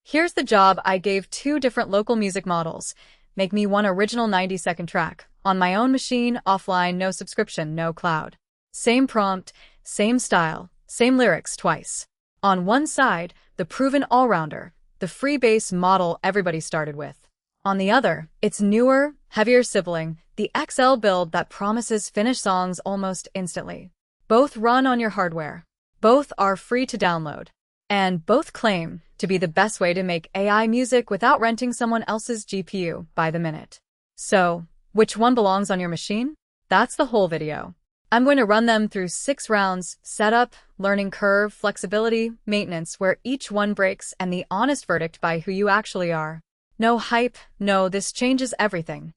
Here's the job I gave two different local music models. Make me one original 90-second track. On my own machine, offline, no subscription, no cloud. Same prompt, same style, same lyrics twice. On one side, the proven all-rounder, the free base model everybody started with. On the other, its newer, heavier sibling, the XL build that promises finished songs almost instantly. Both run on your hardware. Both are free to download. And both claim to be the best way to make AI music without renting someone else's GPU by the minute. So, which one belongs on your machine? That's the whole video. I'm going to run them through 6 rounds: setup, learning curve, flexibility, maintenance, where each one breaks, and the honest verdict by who you actually are. No hype, no, this changes everything.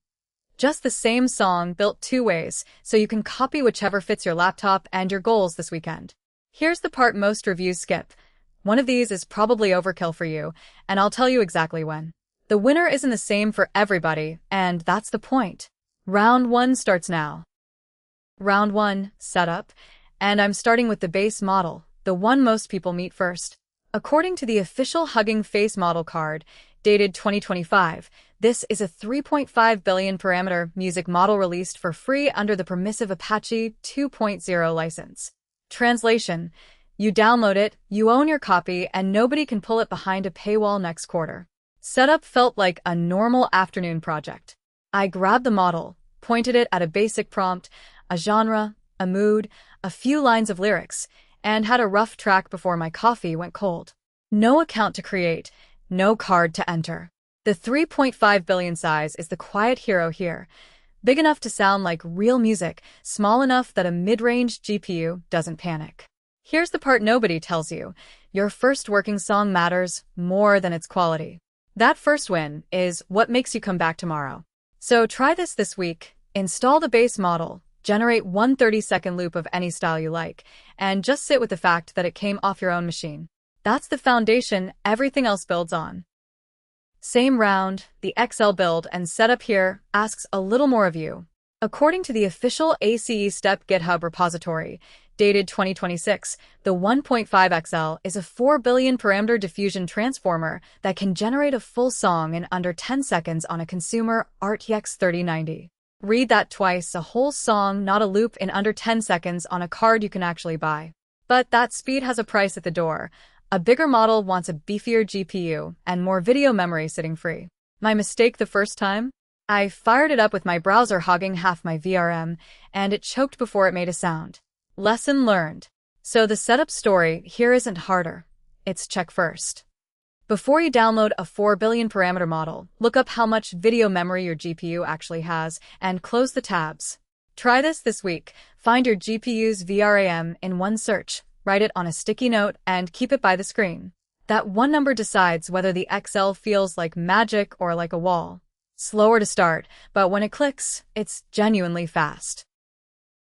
Just the same song built 2 ways, so you can copy whichever fits your laptop and your goals this weekend. Here's the part most reviews skip. One of these is probably overkill for you, and I'll tell you exactly when. The winner isn't the same for everybody, and that's the point. Round 1 starts now. Round 1, setup, and I'm starting with the base model, the one most people meet first. According to the official Hugging Face model card, dated 2025, this is a 3.5 billion parameter music model released for free under the permissive Apache 2.0 license. Translation: you download it, you own your copy, and nobody can pull it behind a paywall next quarter. Setup felt like a normal afternoon project. I grabbed the model, pointed it at a basic prompt, a genre, a mood, a few lines of lyrics, and had a rough track before my coffee went cold. No account to create, no card to enter. The 3.5 billion size is the quiet hero here. Big enough to sound like real music, small enough that a mid-range GPU doesn't panic. Here's the part nobody tells you. Your first working song matters more than its quality. That first win is what makes you come back tomorrow. So try this week. Install the base model, generate one 30-second loop of any style you like, and just sit with the fact that it came off your own machine. That's the foundation everything else builds on. Same round, the XL build and setup here asks a little more of you. According to the official ACE-Step GitHub repository, dated 2026, the 1.5 XL is a 4 billion parameter diffusion transformer that can generate a full song in under 10 seconds on a consumer RTX 3090. Read that twice: a whole song, not a loop, in under 10 seconds on a card you can actually buy. But that speed has a price at the door. A bigger model wants a beefier GPU and more video memory sitting free. My mistake the first time? I fired it up with my browser hogging half my VRM, and it choked before it made a sound. Lesson learned. So the setup story here isn't harder. It's check first. Before you download a 4 billion parameter model, look up how much video memory your GPU actually has and close the tabs. Try this week. Find your GPU's VRAM in one search, write it on a sticky note, and keep it by the screen. That one number decides whether the XL feels like magic or like a wall. Slower to start, but when it clicks, it's genuinely fast.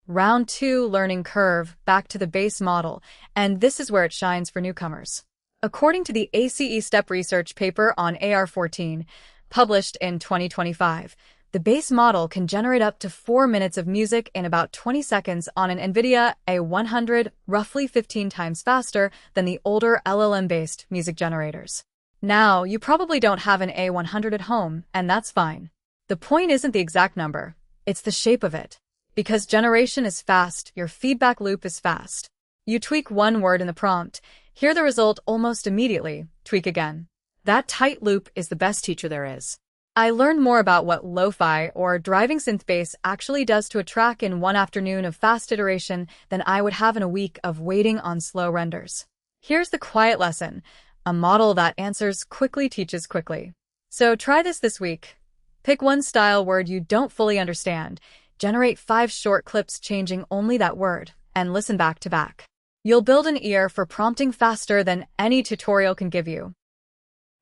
Round 2, learning curve, back to the base model, and this is where it shines for newcomers. According to the ACE-Step research paper on AR14, published in 2025, the base model can generate up to 4 minutes of music in about 20 seconds on an NVIDIA A100, roughly 15 times faster than the older LLM-based music generators. Now, you probably don't have an A100 at home, and that's fine. The point isn't the exact number, it's the shape of it. Because generation is fast, your feedback loop is fast. You tweak one word in the prompt, hear the result almost immediately, tweak again. That tight loop is the best teacher there is. I learned more about what lo-fi or driving synth bass actually does to a track in one afternoon of fast iteration than I would have in a week of waiting on slow renders. Here's the quiet lesson. A model that answers quickly teaches quickly. So try this week. Pick one style word you don't fully understand, generate 5 short clips changing only that word, and listen back to back. You'll build an ear for prompting faster than any tutorial can give you.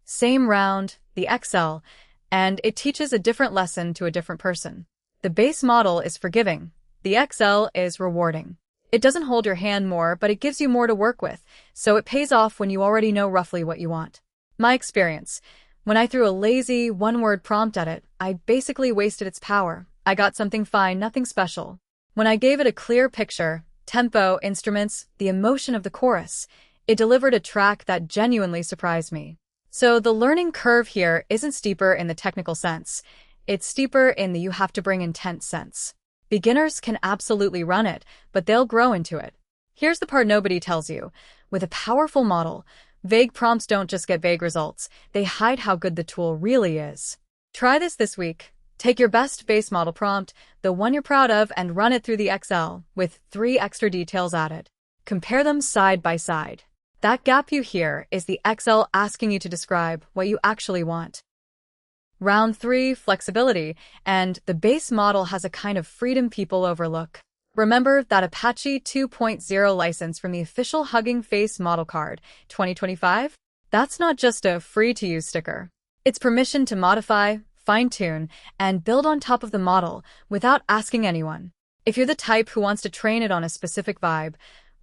Same round, the XL, and it teaches a different lesson to a different person. The base model is forgiving. The XL is rewarding. It doesn't hold your hand more, but it gives you more to work with, so it pays off when you already know roughly what you want. My experience: when I threw a lazy, one-word prompt at it, I basically wasted its power. I got something fine, nothing special. When I gave it a clear picture, tempo, instruments, the emotion of the chorus, it delivered a track that genuinely surprised me. So the learning curve here isn't steeper in the technical sense. It's steeper in the you have to bring intent sense. Beginners can absolutely run it, but they'll grow into it. Here's the part nobody tells you. With a powerful model, vague prompts don't just get vague results, they hide how good the tool really is. Try this week. Take your best base model prompt, the one you're proud of, and run it through the XL with 3 extra details added. Compare them side by side. That gap you hear is the XL asking you to describe what you actually want. Round 3, flexibility, and the base model has a kind of freedom people overlook. Remember that Apache 2.0 license from the official Hugging Face model card, 2025? That's not just a free-to-use sticker. It's permission to modify, fine-tune, and build on top of the model without asking anyone. If you're the type who wants to train it on a specific vibe,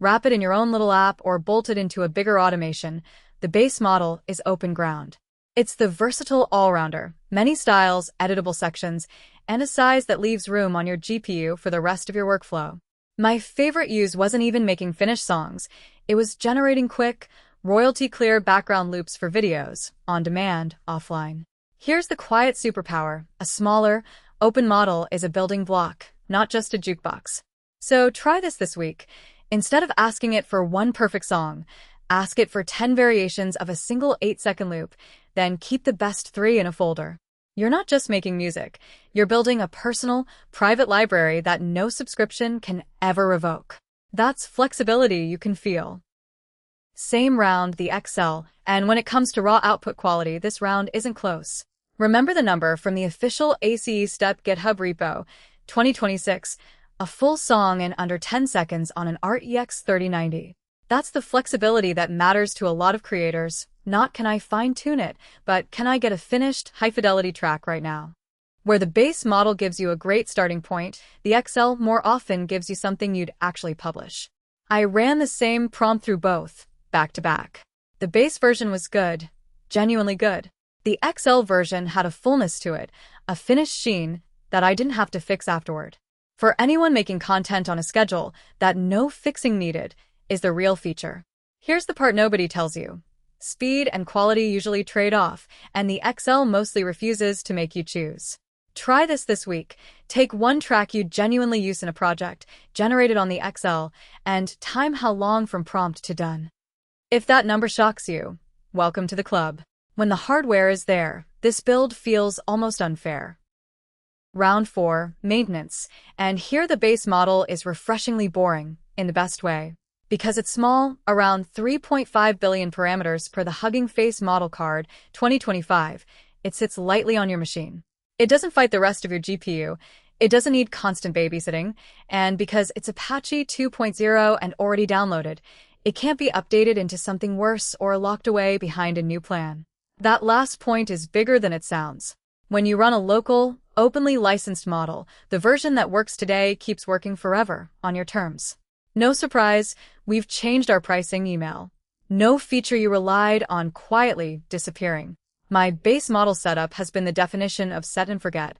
wrap it in your own little app, or bolt it into a bigger automation, the base model is open ground. It's the versatile all-rounder, many styles, editable sections, and a size that leaves room on your GPU for the rest of your workflow. My favorite use wasn't even making finished songs. It was generating quick, royalty-clear background loops for videos, on demand, offline. Here's the quiet superpower. A smaller, open model is a building block, not just a jukebox. So try this week. Instead of asking it for one perfect song, ask it for 10 variations of a single 8-second loop, then keep the best 3 in a folder. You're not just making music, you're building a personal, private library that no subscription can ever revoke. That's flexibility you can feel. Same round, the XL, and when it comes to raw output quality, this round isn't close. Remember the number from the official ACE-Step GitHub repo, 2026, a full song in under 10 seconds on an RTX 3090. That's the flexibility that matters to a lot of creators. Not can I fine-tune it, but can I get a finished, high-fidelity track right now? Where the base model gives you a great starting point, the XL more often gives you something you'd actually publish. I ran the same prompt through both, back to back. The base version was good, genuinely good. The XL version had a fullness to it, a finished sheen that I didn't have to fix afterward. For anyone making content on a schedule, that no fixing needed is the real feature. Here's the part nobody tells you. Speed and quality usually trade off, and the XL mostly refuses to make you choose. Try this week. Take one track you genuinely use in a project, generate it on the XL, and time how long from prompt to done. If that number shocks you, welcome to the club. When the hardware is there, this build feels almost unfair. Round 4, maintenance, and here the base model is refreshingly boring, in the best way. Because it's small, around 3.5 billion parameters per the Hugging Face model card, 2025, it sits lightly on your machine. It doesn't fight the rest of your GPU, it doesn't need constant babysitting, and because it's Apache 2.0 and already downloaded, it can't be updated into something worse or locked away behind a new plan. That last point is bigger than it sounds. When you run a local, openly licensed model, the version that works today keeps working forever, on your terms. No surprise, we've changed our pricing email. No feature you relied on quietly disappearing. My base model setup has been the definition of set and forget.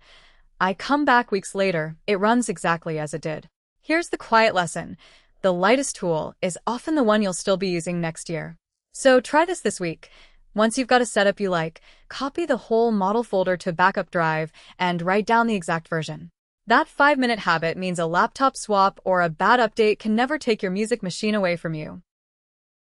I come back weeks later, it runs exactly as it did. Here's the quiet lesson. The lightest tool is often the one you'll still be using next year. So try this week. Once you've got a setup you like, copy the whole model folder to backup drive and write down the exact version. That 5-minute habit means a laptop swap or a bad update can never take your music machine away from you.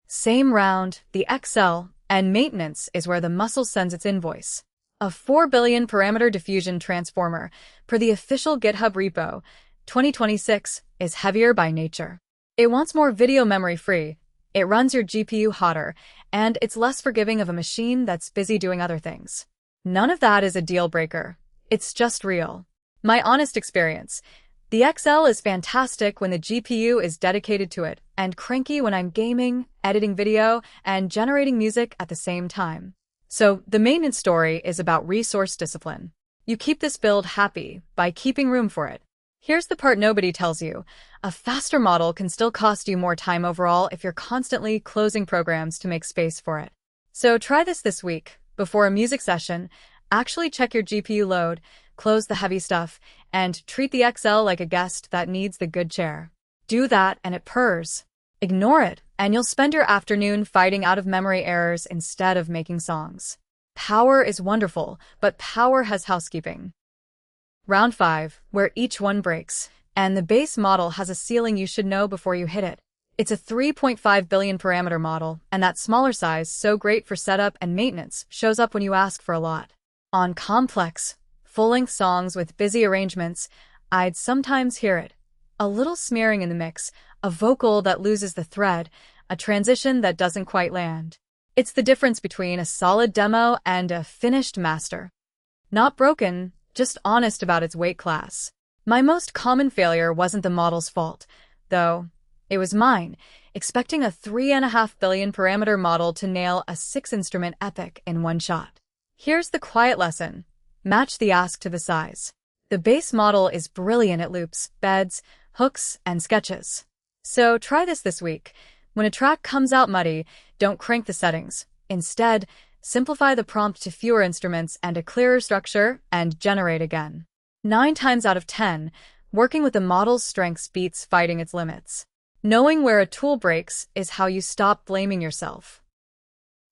Same round, the XL, and maintenance is where the muscle sends its invoice. A 4 billion parameter diffusion transformer, per the official GitHub repo, 2026, is heavier by nature. It wants more video memory free, it runs your GPU hotter, and it's less forgiving of a machine that's busy doing other things. None of that is a deal breaker. It's just real. My honest experience. The XL is fantastic when the GPU is dedicated to it, and cranky when I'm gaming, editing video, and generating music at the same time. So, the maintenance story is about resource discipline. You keep this build happy by keeping room for it. Here's the part nobody tells you. A faster model can still cost you more time overall if you're constantly closing programs to make space for it. So try this week. Before a music session, actually check your GPU load, close the heavy stuff, and treat the XL like a guest that needs the good chair. Do that and it purrs. Ignore it, and you'll spend your afternoon fighting out-of-memory errors instead of making songs. Power is wonderful, but power has housekeeping. Round 5, where each one breaks, and the base model has a ceiling you should know before you hit it. It's a 3.5 billion parameter model, and that smaller size, so great for setup and maintenance, shows up when you ask for a lot. On complex, full-length songs with busy arrangements, I'd sometimes hear it. A little smearing in the mix, a vocal that loses the thread, a transition that doesn't quite land. It's the difference between a solid demo and a finished master. Not broken, just honest about its weight class. My most common failure wasn't the model's fault, though. It was mine, expecting a 3.5 billion parameter model to nail a 6-instrument epic in one shot. Here's the quiet lesson. Match the ask to the size. The base model is brilliant at loops, beds, hooks, and sketches. So try this week. When a track comes out muddy, don't crank the settings. Instead, simplify the prompt to fewer instruments and a clearer structure, and generate again. 9 times out of 10, working with the model's strengths beats fighting its limits. Knowing where a tool breaks is how you stop blaming yourself.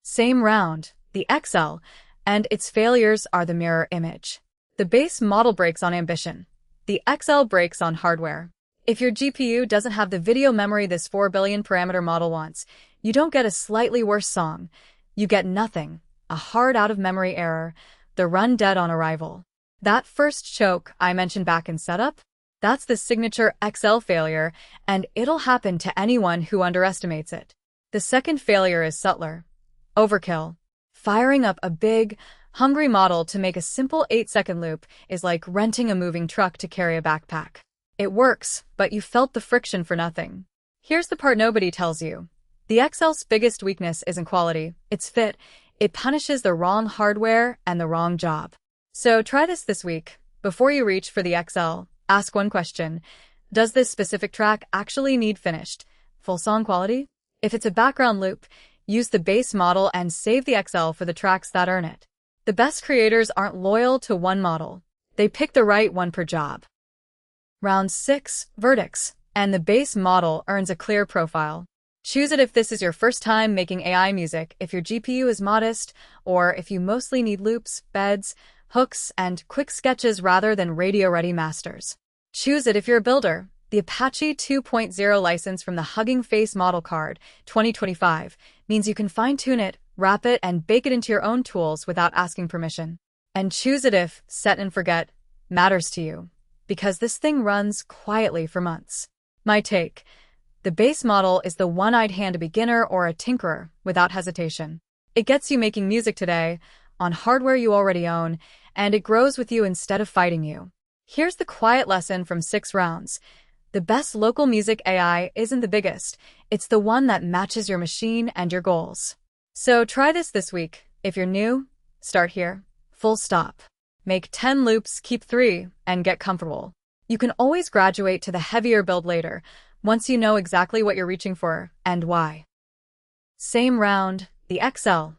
Same round, the XL, and its failures are the mirror image. The base model breaks on ambition. The XL breaks on hardware. If your GPU doesn't have the video memory this 4 billion parameter model wants, you don't get a slightly worse song. You get nothing, a hard out-of-memory error, the run dead on arrival. That first choke I mentioned back in setup? That's the signature XL failure, and it'll happen to anyone who underestimates it. The second failure is subtler. Overkill. Firing up a big, hungry model to make a simple 8-second loop is like renting a moving truck to carry a backpack. It works, but you felt the friction for nothing. Here's the part nobody tells you. The XL's biggest weakness isn't quality, it's fit. It punishes the wrong hardware and the wrong job. So try this week. Before you reach for the XL, ask one question. Does this specific track actually need finished, full song quality? If it's a background loop, use the base model and save the XL for the tracks that earn it. The best creators aren't loyal to one model. They pick the right one per job. Round 6, verdicts, and the base model earns a clear profile. Choose it if this is your first time making AI music, if your GPU is modest, or if you mostly need loops, beds, hooks, and quick sketches rather than radio-ready masters. Choose it if you're a builder. The Apache 2.0 license from the Hugging Face model card, 2025, means you can fine-tune it, wrap it, and bake it into your own tools without asking permission. And choose it if set and forget matters to you, because this thing runs quietly for months. My take. The base model is the one I'd hand a beginner or a tinkerer without hesitation. It gets you making music today, on hardware you already own, and it grows with you instead of fighting you. Here's the quiet lesson from 6 rounds. The best local music AI isn't the biggest, it's the one that matches your machine and your goals. So try this week. If you're new, start here. Full stop. Make 10 loops, keep 3, and get comfortable. You can always graduate to the heavier build later, once you know exactly what you're reaching for and why. Same round, the XL,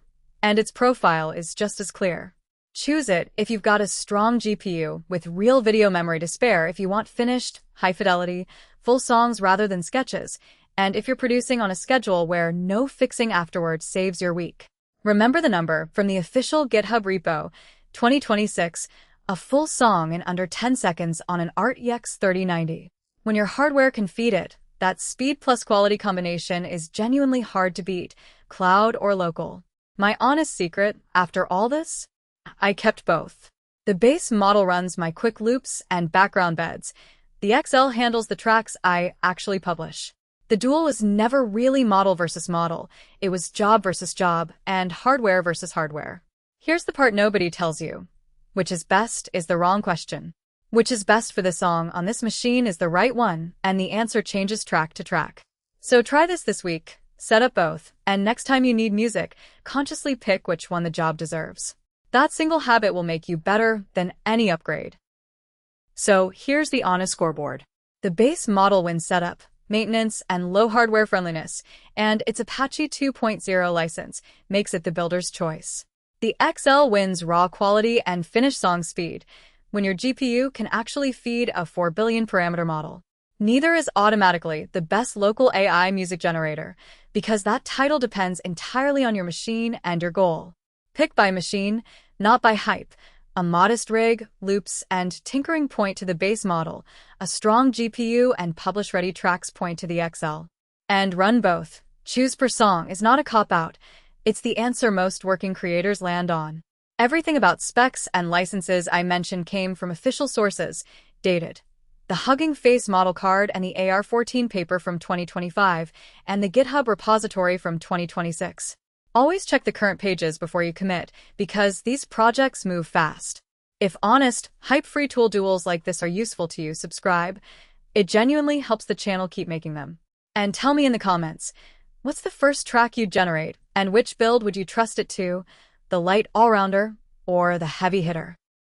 and its profile is just as clear. Choose it if you've got a strong GPU with real video memory to spare, if you want finished, high-fidelity, full songs rather than sketches, and if you're producing on a schedule where no fixing afterward saves your week. Remember the number from the official GitHub repo, 2026, a full song in under 10 seconds on an ARXiv 3090. When your hardware can feed it, that speed plus quality combination is genuinely hard to beat, cloud or local. My honest secret, after all this? I kept both. The base model runs my quick loops and background beds. The XL handles the tracks I actually publish. The duel was never really model versus model. It was job versus job and hardware versus hardware. Here's the part nobody tells you. Which is best is the wrong question. Which is best for the song on this machine is the right one, and the answer changes track to track. So try this week, set up both, and next time you need music, consciously pick which one the job deserves. That single habit will make you better than any upgrade. So here's the honest scoreboard. The base model wins setup, maintenance, and low hardware friendliness, and its Apache 2.0 license makes it the builder's choice. The XL wins raw quality and finished song speed, when your GPU can actually feed a 4 billion parameter model. Neither is automatically the best local AI music generator, because that title depends entirely on your machine and your goal. Pick by machine, not by hype. A modest rig, loops, and tinkering point to the base model. A strong GPU and publish-ready tracks point to the XL. And run both. Choose per song is not a cop-out. It's the answer most working creators land on. Everything about specs and licenses I mentioned came from official sources, dated. The Hugging Face model card and the AR14 paper from 2025, and the GitHub repository from 2026. Always check the current pages before you commit, because these projects move fast. If honest, hype-free tool duels like this are useful to you, subscribe. It genuinely helps the channel keep making them. And tell me in the comments, what's the first track you'd generate, and which build would you trust it to? The light all-rounder or the heavy hitter?